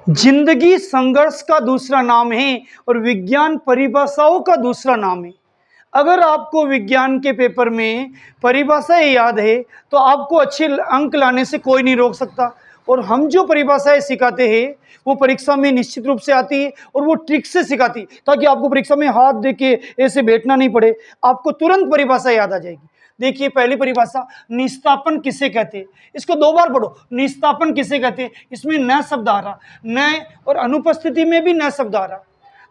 जिंदगी संघर्ष का दूसरा नाम है और विज्ञान परिभाषाओं का दूसरा नाम है। अगर आपको विज्ञान के पेपर में परिभाषाएं याद है तो आपको अच्छे अंक लाने से कोई नहीं रोक सकता। और हम जो परिभाषाएं सिखाते हैं वो परीक्षा में निश्चित रूप से आती है और वो ट्रिक से सिखाती है, ताकि आपको परीक्षा में हाथ दे के ऐसे बैठना नहीं पड़े, आपको तुरंत परिभाषा याद आ जाएगी। देखिए, पहली परिभाषा, निस्तापन किसे कहते हैं। इसको दो बार पढ़ो, निस्तापन किसे कहते हैं। इसमें न शब्द आ रहा, न और अनुपस्थिति में भी न शब्द आ रहा,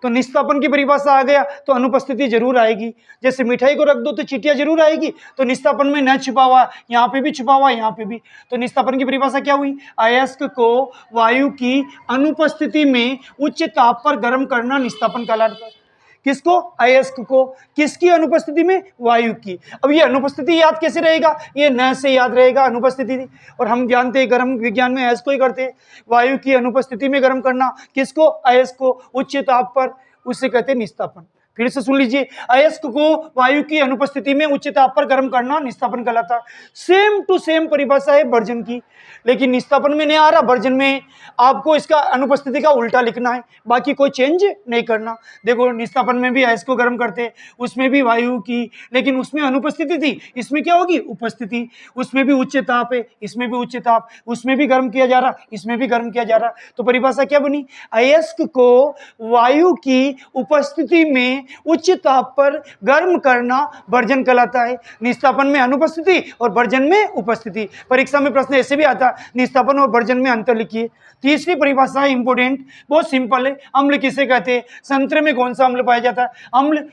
तो निस्तापन की परिभाषा आ गया तो अनुपस्थिति जरूर आएगी। जैसे मिठाई को रख दो तो चिटिया जरूर आएगी, तो निस्तापन में न छिपा हुआ, यहाँ पे भी छिपा हुआ, यहाँ पे भी। तो निस्तापन की परिभाषा क्या हुई, अयस्क को वायु की अनुपस्थिति में उच्च ताप पर गर्म करना निस्तापन कहलाता है। किसको, अयस्क को, किसकी अनुपस्थिति में, वायु की। अब ये अनुपस्थिति याद कैसे रहेगा, ये न से याद रहेगा अनुपस्थिति। और हम जानते हैं गर्म विज्ञान में अयस्क को ही करते हैं, वायु की अनुपस्थिति में गर्म करना, किसको, अयस्क को, उच्च ताप पर, उसे कहते हैं निस्तापन। फिर से सुन लीजिए, अयस्क को वायु की अनुपस्थिति में उच्च ताप पर गर्म करना निस्तापन कहलाता है। सेम टू सेम परिभाषा है वर्जन की, लेकिन निस्तापन में नहीं आ रहा, वर्जन में आपको इसका अनुपस्थिति का उल्टा लिखना है, बाकी कोई चेंज नहीं करना। देखो, निस्तापन में भी अयस्क को गर्म करते, उसमें भी वायु की, लेकिन उसमें अनुपस्थिति थी, इसमें क्या होगी, उपस्थिति। उसमें भी उच्च ताप है, इसमें भी उच्च ताप, उसमें भी गर्म किया जा रहा, इसमें भी गर्म किया जा रहा। तो परिभाषा क्या बनी, अयस्क को वायु की उपस्थिति में उच्च ताप पर गर्म करना वर्जन कहलाता है। निस्तापन में अनुपस्थिति और वर्जन में उपस्थिति। परीक्षा में प्रश्न ऐसे भी आता, निस्तापन और वर्जन में अंतर लिखिए। तीसरी परिभाषा है इंपोर्टेंट, बहुत सिंपल है, अम्ल किसे कहते हैं। संतरे में कौन सा अम्ल पाया जाता है, अम्ल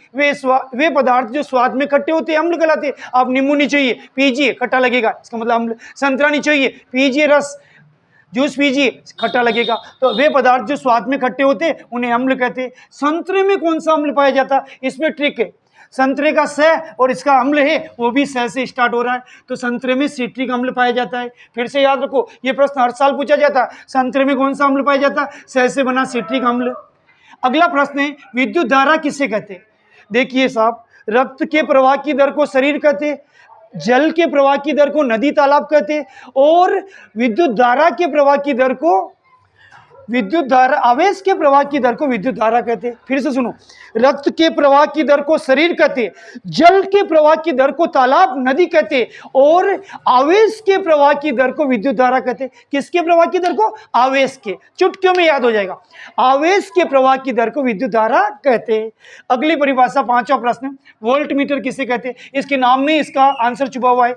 वे पदार्थ जो स्वाद में खट्टे होते हैं अम्ल कहलाते हैं। आप नींबू नहीं चाहिए, पीजिए, खट्टा लगेगा, इसका मतलब अम्ल। संतरा नहीं चाहिए, पीजिए रस, जूस पीजिए, खट्टा लगेगा। तो वे पदार्थ जो स्वाद में खट्टे होते हैं उन्हें अम्ल कहते हैं। संतरे में कौन सा अम्ल पाया जाता है, इसमें ट्रिक है। संतरे का स और इसका अम्ल है वो भी स से स्टार्ट हो रहा है, तो संतरे में सिट्रिक अम्ल पाया जाता है। फिर से याद रखो, ये प्रश्न हर साल पूछा जाता है, संतरे में कौन सा अम्ल पाया जाता है, स से बना सिट्रिक अम्ल। अगला प्रश्न है, विद्युत धारा किसे कहते हैं। देखिए साहब, रक्त के प्रवाह की दर को शरीर कहते हैं, जल के प्रवाह की दर को नदी तालाब कहते हैं, और विद्युत धारा के प्रवाह की दर को विद्युत धारा, आवेश के प्रवाह की दर को विद्युत धारा कहते हैं। फिर से सुनो, रक्त के प्रवाह की दर को शरीर कहते हैं, जल के प्रवाह की दर को तालाब नदी कहते हैं, और आवेश के प्रवाह की दर को विद्युत धारा कहते हैं। किसके प्रवाह की दर को, आवेश के, चुटकियों में याद हो जाएगा, आवेश के प्रवाह की दर को विद्युत धारा कहते हैं। अगली परिभाषा, पांचवा प्रश्न, वोल्ट मीटर किसे कहते हैं। इसके नाम में इसका आंसर छुपा हुआ है।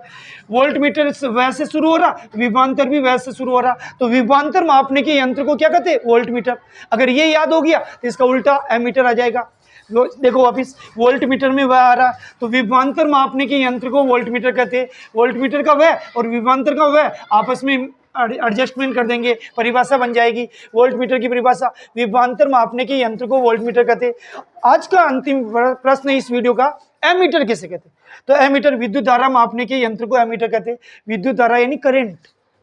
वोल्ट मीटर वैसे शुरू हो रहा, विभवांतर भी वैसे शुरू हो रहा, तो विभवांतर मापने के यंत्र को क्या कहते हैं, वोल्ट मीटर। अगर ये याद हो गया तो इसका उल्टा एमीटर आ जाएगा। देखो वापिस, वोल्ट मीटर में वह आ रहा, तो विभवांतर मापने के यंत्र को वोल्ट मीटर कहते हैं। वोल्ट मीटर का वह और विभवांतर का वह आपस में एडजस्टमेंट कर देंगे, परिभाषा बन जाएगी। वोल्ट मीटर की परिभाषा, विभवांतर मापने के यंत्र को वोल्ट मीटर कहते हैं। आज का अंतिम प्रश्न इस वीडियो का, एमीटर किसे कहते हैं। तो एमीटर, विद्युत धारा मापने के यंत्र को एमीटर कहते हैं। विद्युत धारा यानी करंट,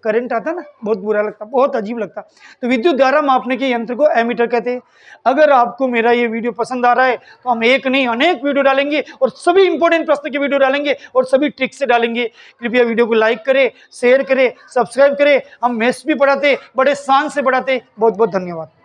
करंट आता ना, बहुत बुरा लगता, बहुत अजीब लगता, तो विद्युत धारा मापने के यंत्र को एमीटर कहते हैं। अगर आपको मेरा ये वीडियो पसंद आ रहा है तो हम एक नहीं अनेक वीडियो डालेंगे, और सभी इंपॉर्टेंट प्रश्न के वीडियो डालेंगे और सभी ट्रिक्स से डालेंगे। कृपया वीडियो को लाइक करें, शेयर करें, सब्सक्राइब करें। हम मैथ्स भी पढ़ाते, बड़े शान से पढ़ाते। बहुत बहुत धन्यवाद।